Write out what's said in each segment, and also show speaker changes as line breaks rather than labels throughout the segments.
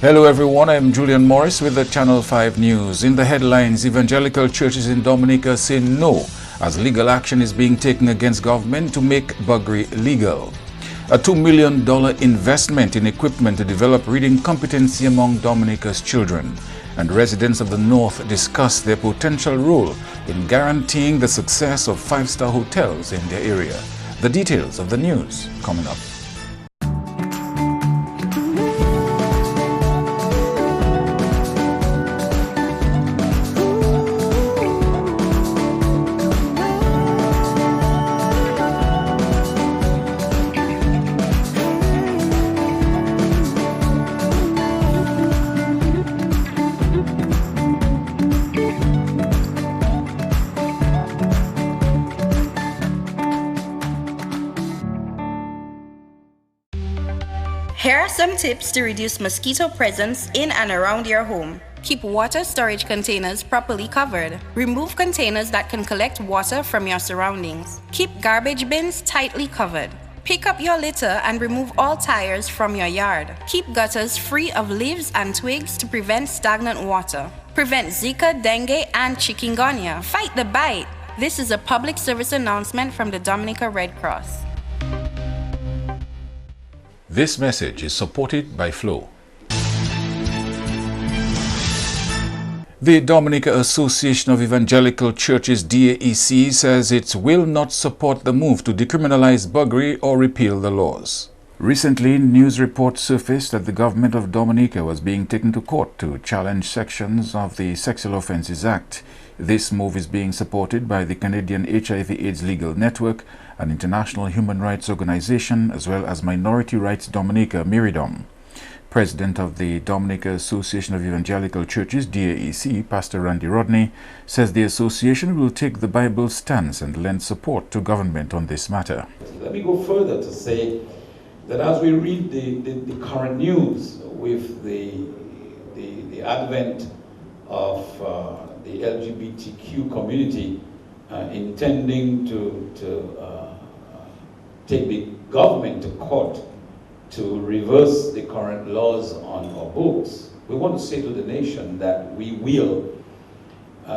Hello everyone, I'm Julian Morris with the Channel 5 News. In the headlines, evangelical churches in Dominica say no as legal action is being taken against government to make buggery legal. A $2 million investment in equipment to develop reading competency among Dominica's children. And residents of the North discuss their potential role in guaranteeing the success of five-star hotels in their area. The details of the news coming up.
Here are some tips to reduce mosquito presence in and around your home. Keep water storage containers properly covered. Remove containers that can collect water from your surroundings. Keep garbage bins tightly covered. Pick up your litter and remove all tires from your yard. Keep gutters free of leaves and twigs to prevent stagnant water. Prevent Zika, dengue, and chikungunya. Fight the bite. This is a public service announcement from the Dominica Red Cross.
This message is supported by Flow. The Dominica Association of Evangelical Churches DAEC says it will not support the move to decriminalize buggery or repeal the laws. Recently, news reports surfaced that the government of Dominica was being taken to court to challenge sections of the Sexual Offences Act. This move is being supported by the Canadian HIV/AIDS Legal Network, an international human rights organization, as well as Minority Rights Dominica, Miridom. President of the Dominica Association of Evangelical Churches, DAEC, Pastor Randy Rodney, says the association will take the Bible stance and lend support to government on this matter.
Let me go further to say that as we read the current news with the advent of the LGBTQ community intending to take the government to court to reverse the current laws on our books, we want to say to the nation that we will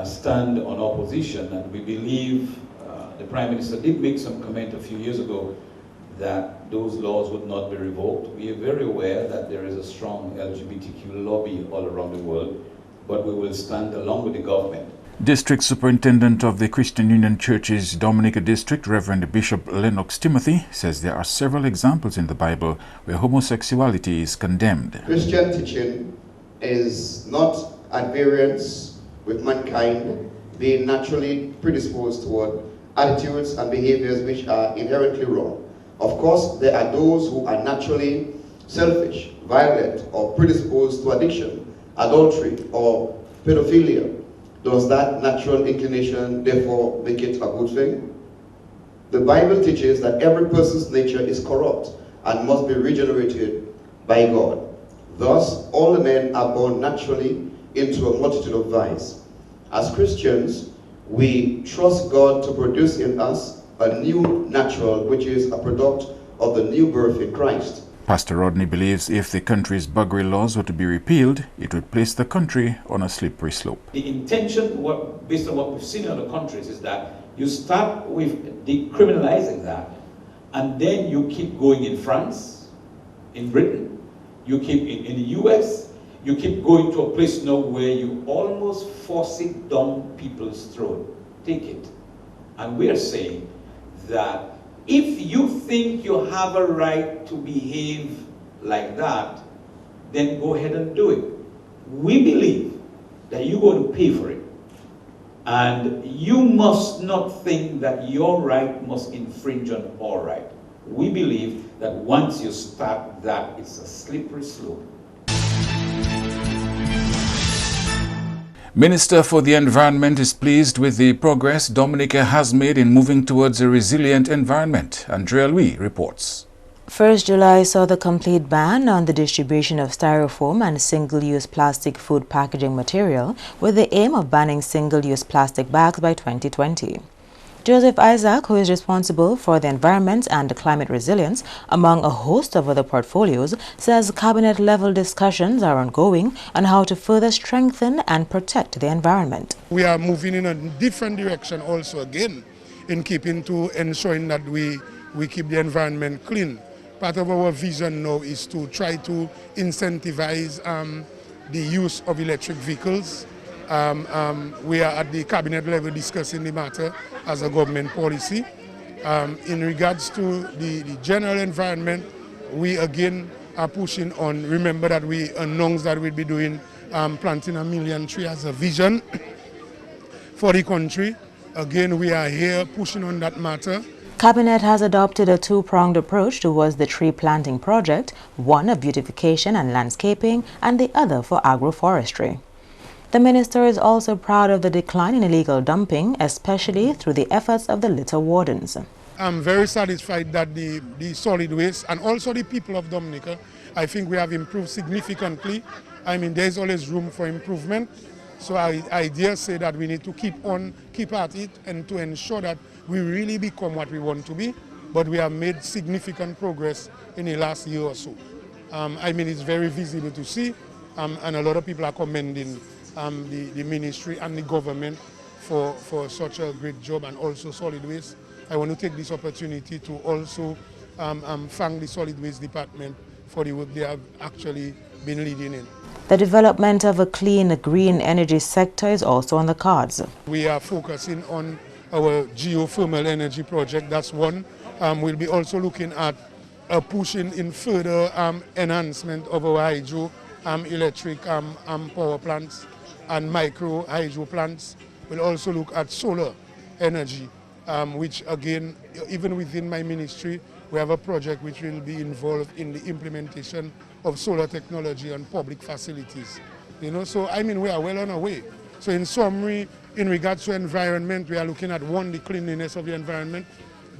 stand on our position, and we believe the Prime Minister did make some comment a few years ago that those laws would not be revoked. We are very aware that there is a strong LGBTQ lobby all around the world, but we will stand along with the government.
District Superintendent of the Christian Union Churches Dominica District, Reverend Bishop Lennox Timothy, says there are several examples in the Bible where homosexuality is condemned.
Christian teaching is not at variance with mankind being naturally predisposed toward attitudes and behaviors which are inherently wrong. Of course, there are those who are naturally selfish, violent, or predisposed to addiction, adultery, or pedophilia. Does that natural inclination therefore make it a good thing? The Bible teaches that every person's nature is corrupt and must be regenerated by God. Thus, all the men are born naturally into a multitude of vice. As Christians, we trust God to produce in us a new natural, which is a product of the new birth in Christ.
Pastor Rodney believes if the country's buggery laws were to be repealed, it would place the country on a slippery slope.
The intention, based on what we've seen in other countries, is that you start with decriminalizing that, and then you keep going in France, in Britain, you keep in the US, you keep going to a place now where you almost force it down people's throat. Take it. And we're saying that if you think you have a right to behave like that, then go ahead and do it. We believe that you're going to pay for it. And you must not think that your right must infringe on our right. We believe that once you start that, it's a slippery slope.
Minister for the Environment is pleased with the progress Dominica has made in moving towards a resilient environment. Andrea Louis reports.
1st July saw the complete ban on the distribution of styrofoam and single-use plastic food packaging material with the aim of banning single-use plastic bags by 2020. Joseph Isaac, who is responsible for the environment and climate resilience, among a host of other portfolios, says cabinet-level discussions are ongoing on how to further strengthen and protect the environment.
We are moving in a different direction also again in keeping to ensuring that we keep the environment clean. Part of our vision now is to try to incentivize the use of electric vehicles. We are at the cabinet level discussing the matter as a government policy. In regards to the general environment, we again are pushing on. Remember that we announced that we'll be doing planting 1 million trees as a vision for the country. Again, we are here pushing on that matter.
Cabinet has adopted a two-pronged approach towards the tree planting project, one of beautification and landscaping and the other for agroforestry. The minister is also proud of the decline in illegal dumping, especially through the efforts of the litter wardens.
I'm very satisfied that the solid waste and also the people of Dominica, I think we have improved significantly. I mean, there's always room for improvement. So I dare say that we need to keep at it and to ensure that we really become what we want to be. But we have made significant progress in the last year or so. I mean, it's very visible to see, and a lot of people are commending the ministry and the government for such a great job, and also solid waste. I want to take this opportunity to also thank the solid waste department for the work they have actually been leading in.
The development of a clean, green energy sector is also on the cards.
We are focusing on our geothermal energy project. That's one. We'll be also looking at pushing in further enhancement of our hydroelectric power plants and micro hydro plants. We'll also look at solar energy, which again, even within my ministry, we have a project which will be involved in the implementation of solar technology on public facilities. So I mean, we are well on our way. So in summary, in regards to environment, we are looking at one, the cleanliness of the environment,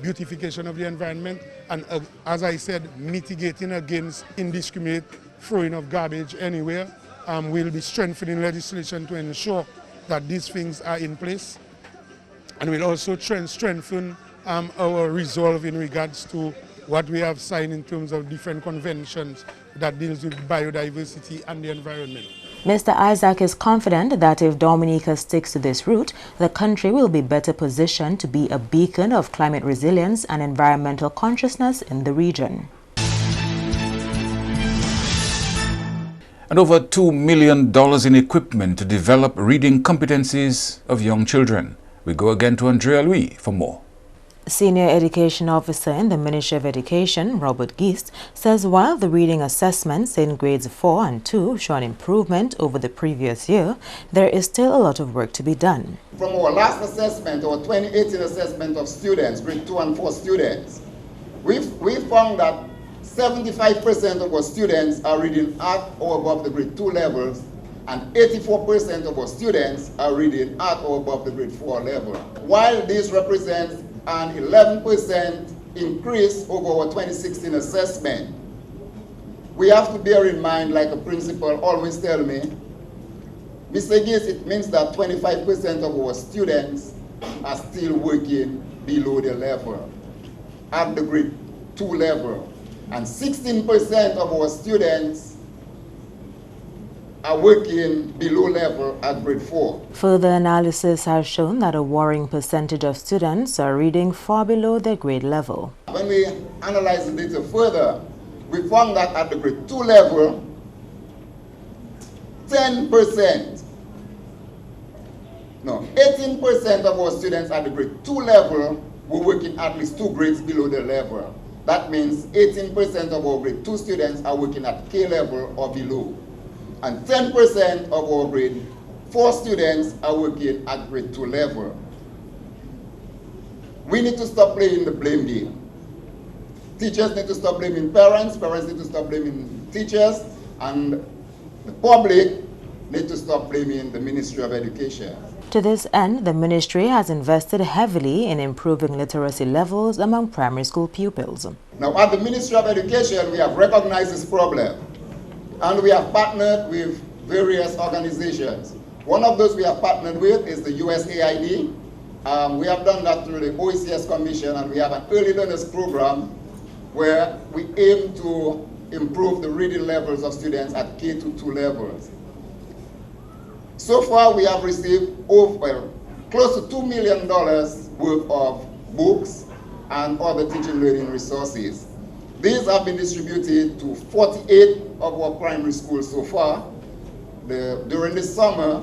beautification of the environment, and as I said, mitigating against indiscriminate throwing of garbage anywhere. We'll be strengthening legislation to ensure that these things are in place. And we'll also strengthen our resolve in regards to what we have signed in terms of different conventions that deals with biodiversity and the environment.
Mr. Isaac is confident that if Dominica sticks to this route, the country will be better positioned to be a beacon of climate resilience and environmental consciousness in the region.
And over $2 million in equipment to develop reading competencies of young children. We go again to Andrea Louis for more.
Senior Education Officer in the Ministry of Education, Robert Geist, says while the reading assessments in grades 4 and 2 show an improvement over the previous year, there is still a lot of work to be done.
From our last assessment, our 2018 assessment of students, grade 2 and 4 students, we found that 75% of our students are reading at or above the grade 2 levels, and 84% of our students are reading at or above the grade 4 level. While this represents an 11% increase over our 2016 assessment, we have to bear in mind, like a principal always tell me, Mr. Gates, it means that 25% of our students are still working below the level, at the grade 2 level, and 16% of our students are working below level at grade 4.
Further analysis has shown that a worrying percentage of students are reading far below their grade level.
When we analyze the data further, we found that at the grade 2 level, 18% of our students at the grade 2 level were working at least 2 grades below the level. That means 18% of our grade 2 students are working at K level or below. And 10% of our grade 4 students are working at grade 2 level. We need to stop playing the blame game. Teachers need to stop blaming parents need to stop blaming teachers, and the public need to stop blaming the Ministry of Education.
To this end, the ministry has invested heavily in improving literacy levels among primary school pupils.
Now, at the Ministry of Education, we have recognized this problem, and we have partnered with various organizations. One of those we have partnered with is the USAID, We have done that through the OECS Commission, and we have an early learners program where we aim to improve the reading levels of students at K-2 levels. So far, we have received close to $2 million worth of books and other teaching learning resources. These have been distributed to 48 of our primary schools so far. During the summer,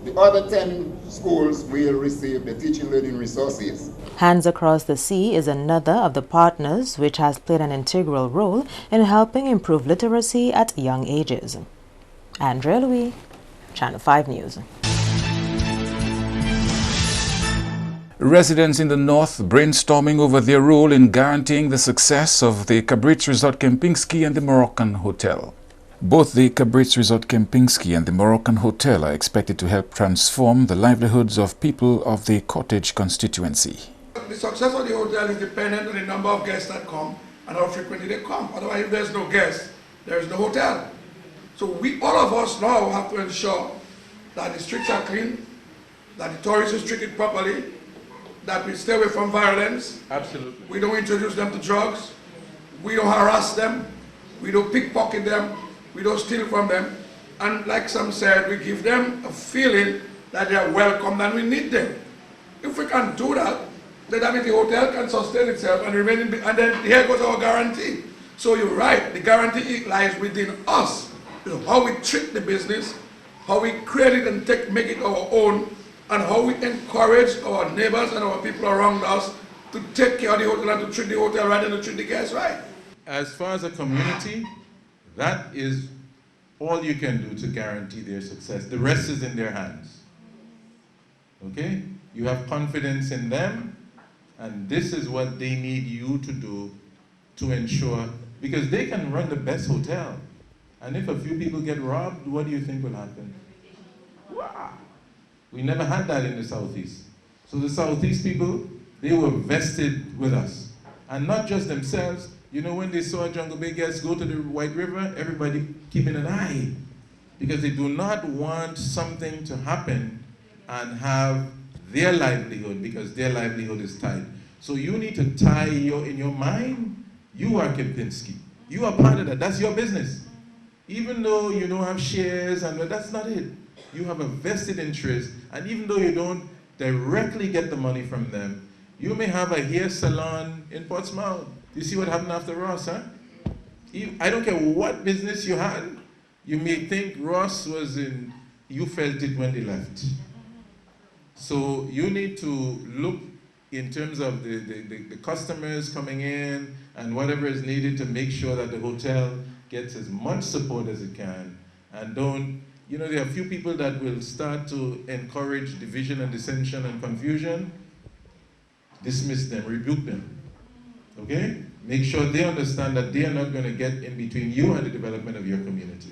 the other 10 schools will receive the teaching learning resources.
Hands Across the Sea is another of the partners which has played an integral role in helping improve literacy at young ages. Andrea Louis, Channel 5 News.
Residents in the north brainstorming over their role in guaranteeing the success of the Cabritz Resort Kempinski and the Moroccan Hotel. Both the Cabritz Resort Kempinski and the Moroccan Hotel are expected to help transform the livelihoods of people of the cottage constituency.
The success of the hotel is dependent on the number of guests that come and how frequently they come. Otherwise, if there's no guests, there is no hotel. So all of us now have to ensure that the streets are clean, that the tourists are treated properly, that we stay away from violence. Absolutely. We don't introduce them to drugs. We don't harass them. We don't pickpocket them. We don't steal from them. And like some said, we give them a feeling that they are welcome and we need them. If we can do that, then that means the hotel can sustain itself and remain in, and then here goes our guarantee. So you're right, the guarantee lies within us. You know, how we treat the business, how we create it and make it our own, and how we encourage our neighbors and our people around us to take care of the hotel and to treat the hotel right and to treat the guests right.
As far as a community, that is all you can do to guarantee their success. The rest is in their hands. Okay? You have confidence in them, and this is what they need you to do to ensure, because they can run the best hotel. And if a few people get robbed, what do you think will happen? Wow. We never had that in the Southeast. So the Southeast people, they were vested with us. And not just themselves. You know, when they saw Jungle Bay guests go to the White River, everybody keeping an eye. Because they do not want something to happen and have their livelihood, because their livelihood is tied. So you need to tie in your mind, you are Kempinski. You are part of that. That's your business. Even though you don't have shares, and that's not it. You have a vested interest, and even though you don't directly get the money from them, you may have a hair salon in Portsmouth. You see what happened after Ross, huh? I don't care what business you had, you may think Ross was in, you felt it when they left. So you need to look in terms of the customers coming in and whatever is needed to make sure that the hotel gets as much support as it can. And don't, you know, there are a few people that will start to encourage division and dissension and confusion. Dismiss them, rebuke them. Okay? Make sure they understand that they are not going to get in between you and the development of your community.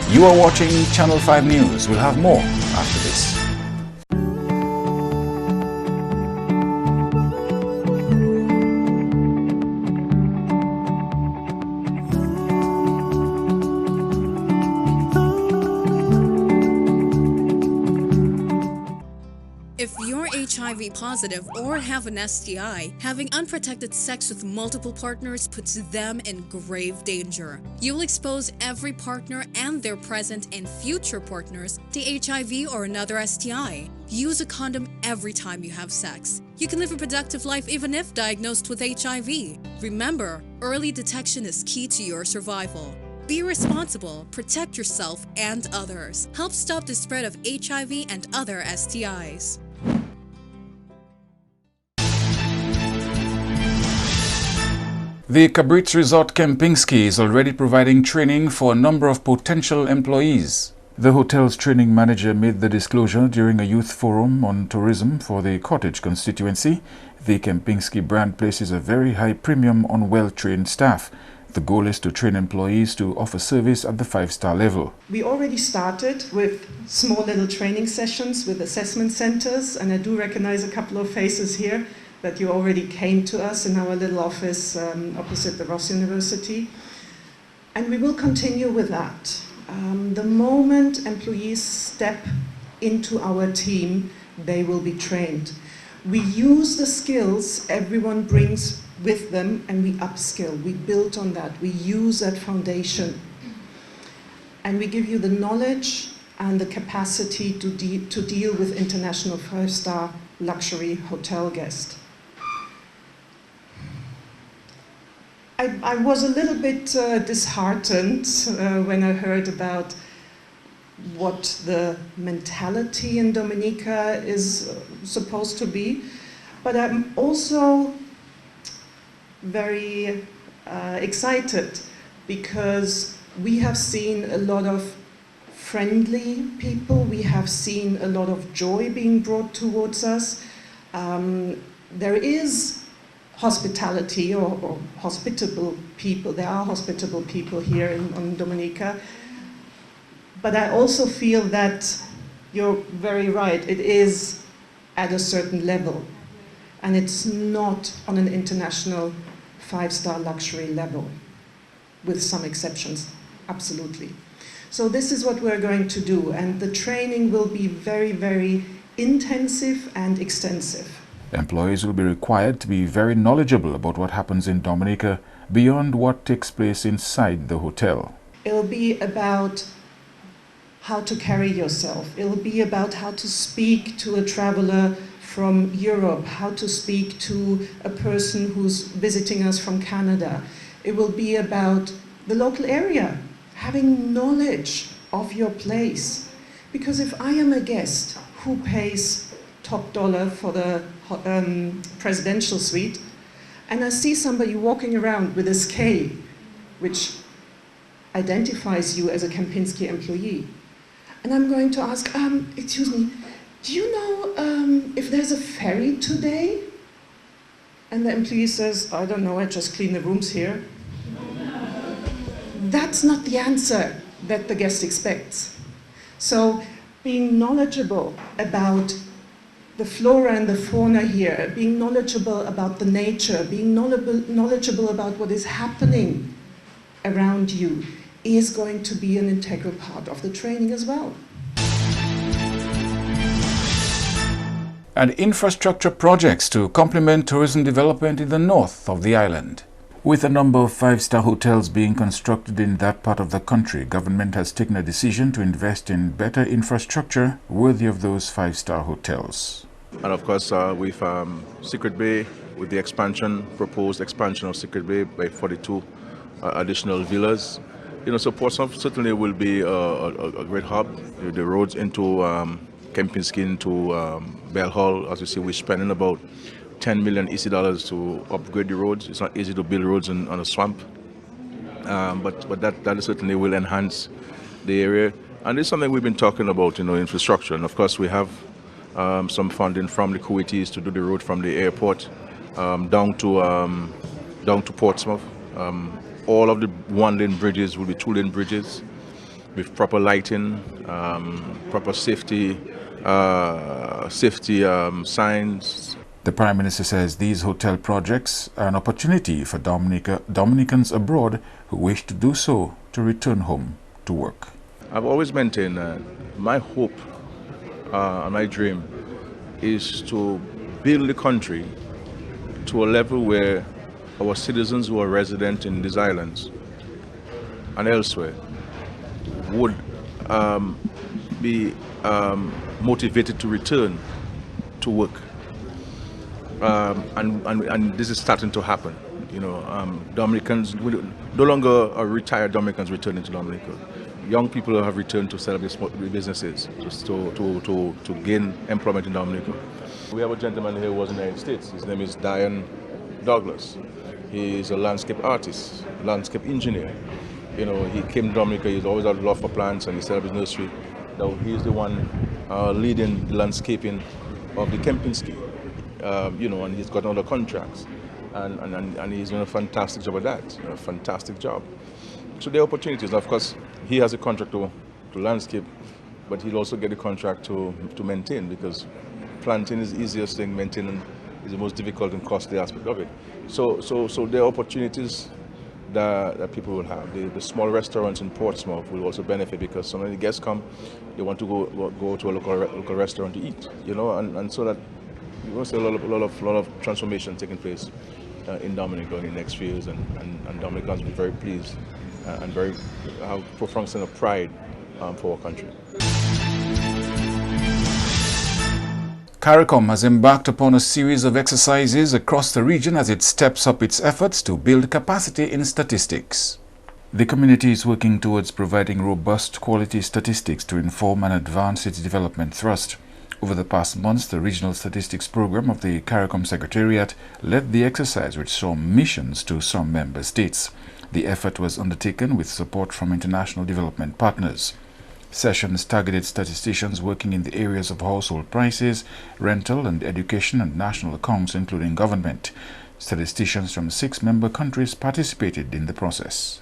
You are watching Channel 5 News. We'll have more after this.
If you're HIV positive or have an STI, having unprotected sex with multiple partners puts them in grave danger. You'll expose every partner and their present and future partners to HIV or another STI. Use a condom every time you have sex. You can live a productive life even if diagnosed with HIV. Remember, early detection is key to your survival. Be responsible, protect yourself and others. Help stop the spread of HIV and other STIs.
The Cabritz Resort Kempinski is already providing training for a number of potential employees. The hotel's training manager made the disclosure during a youth forum on tourism for the cottage constituency. The Kempinski brand places a very high premium on well-trained staff. The goal is to train employees to offer service at the 5-star level.
We already started with small little training sessions with assessment centers, and I do recognize a couple of faces here that you already came to us in our little office opposite the Ross University. And we will continue with that. The moment employees step into our team, they will be trained. We use the skills everyone brings with them and we upskill. We build on that. We use that foundation. And we give you the knowledge and the capacity to deal with international five-star luxury hotel guests. I was a little bit disheartened when I heard about what the mentality in Dominica is supposed to be, but I'm also very excited because we have seen a lot of friendly people, we have seen a lot of joy being brought towards us. There is hospitality or hospitable people, there are hospitable people here in Dominica, but I also feel that you're very right, it is at a certain level and it's not on an international five-star luxury level, with some exceptions, absolutely. So this is what we're going to do, and the training will be very, very intensive and extensive.
Employees will be required to be very knowledgeable about what happens in Dominica beyond what takes place inside the hotel.
It'll be about how to carry yourself. It'll be about how to speak to a traveler from Europe, how to speak to a person who's visiting us from Canada. It will be about the local area, having knowledge of your place. Because if I am a guest who pays top dollar for the presidential suite, and I see somebody walking around with this K, which identifies you as a Kempinski employee, and I'm going to ask, excuse me, do you know if there's a ferry today? And the employee says, I don't know, I just clean the rooms here. That's not the answer that the guest expects. So being knowledgeable about the flora and the fauna here, being knowledgeable about the nature, being knowledgeable about what is happening around you is going to be an integral part of the training as well.
And infrastructure projects to complement tourism development in the north of the island. With a number of five-star hotels being constructed in that part of the country, government has taken a decision to invest in better infrastructure worthy of those five-star hotels.
And of course, with Secret Bay, with the proposed expansion of Secret Bay by 42 additional villas, so Portsmouth certainly will be a great hub. The roads into Kempinski, into Bell Hall, as you see, we're spending about $10 million EC to upgrade the roads. It's not easy to build roads on a swamp, but that certainly will enhance the area. And it's something we've been talking about, infrastructure. And of course, we have some funding from the Kuwaitis to do the road from the airport down to Portsmouth. All of the one-lane bridges will be two-lane bridges with proper lighting, proper safety signs.
The Prime Minister says these hotel projects are an opportunity for Dominicans abroad who wish to do so to return home to work.
I've always maintained my hope and my dream is to build the country to a level where our citizens who are resident in these islands and elsewhere would be motivated to return to work. And this is starting to happen. Dominicans, no longer are retired Dominicans returning to Dominica. Young people have returned to set up their businesses, just to gain employment in Dominica. We have a gentleman here who was in the United States. His name is Diane Douglas. He is a landscape artist, landscape engineer. He came to Dominica, he's always had love for plants, and he set up his nursery. Now he's the one leading the landscaping of the Kempinski. And he's got other contracts, and he's doing a fantastic job at that, a fantastic job. So there are opportunities. Of course, he has a contract to landscape, but he'll also get a contract to maintain, because planting is the easiest thing, maintaining is the most difficult and costly aspect of it. So there are opportunities that people will have. The small restaurants in Portsmouth will also benefit because so many guests come, they want to go to a local restaurant to eat, you know, and so that you will see a lot of transformation taking place in Dominica in the next few years, and Dominicans will be very pleased and very have profound sense of pride for our country.
CARICOM has embarked upon a series of exercises across the region as it steps up its efforts to build capacity in statistics. The community is working towards providing robust quality statistics to inform and advance its development thrust. Over the past months, the Regional Statistics Program of the CARICOM Secretariat led the exercise, which saw missions to some member states. The effort was undertaken with support from international development partners. Sessions targeted statisticians working in the areas of household prices, rental and education and national accounts, including government. Statisticians from 6 member countries participated in the process.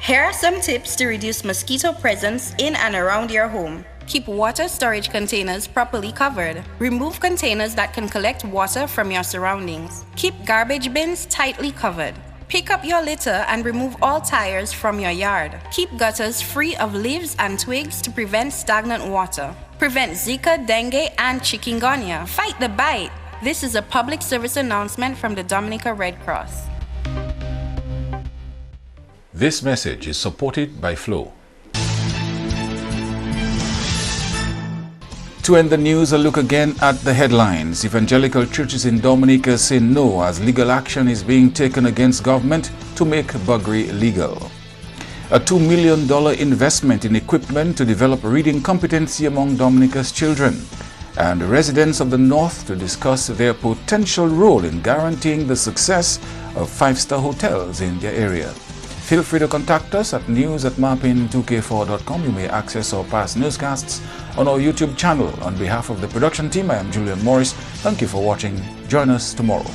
Here are some tips to reduce mosquito presence in and around your home. Keep water storage containers properly covered. Remove containers that can collect water from your surroundings. Keep garbage bins tightly covered. Pick up your litter and remove all tires from your yard. Keep gutters free of leaves and twigs to prevent stagnant water. Prevent Zika, dengue, and chikungunya. Fight the bite. This is a public service announcement from the Dominica Red Cross.
This message is supported by Flow. To end the news, a look again at the headlines. Evangelical churches in Dominica say no as legal action is being taken against government to make buggery legal. A $2 million investment in equipment to develop reading competency among Dominica's children. And residents of the North to discuss their potential role in guaranteeing the success of 5-star hotels in their area. Feel free to contact us at news@marpin2k4.com. You may access our past newscasts on our YouTube channel. On behalf of the production team, I am Julian Morris. Thank you for watching. Join us tomorrow.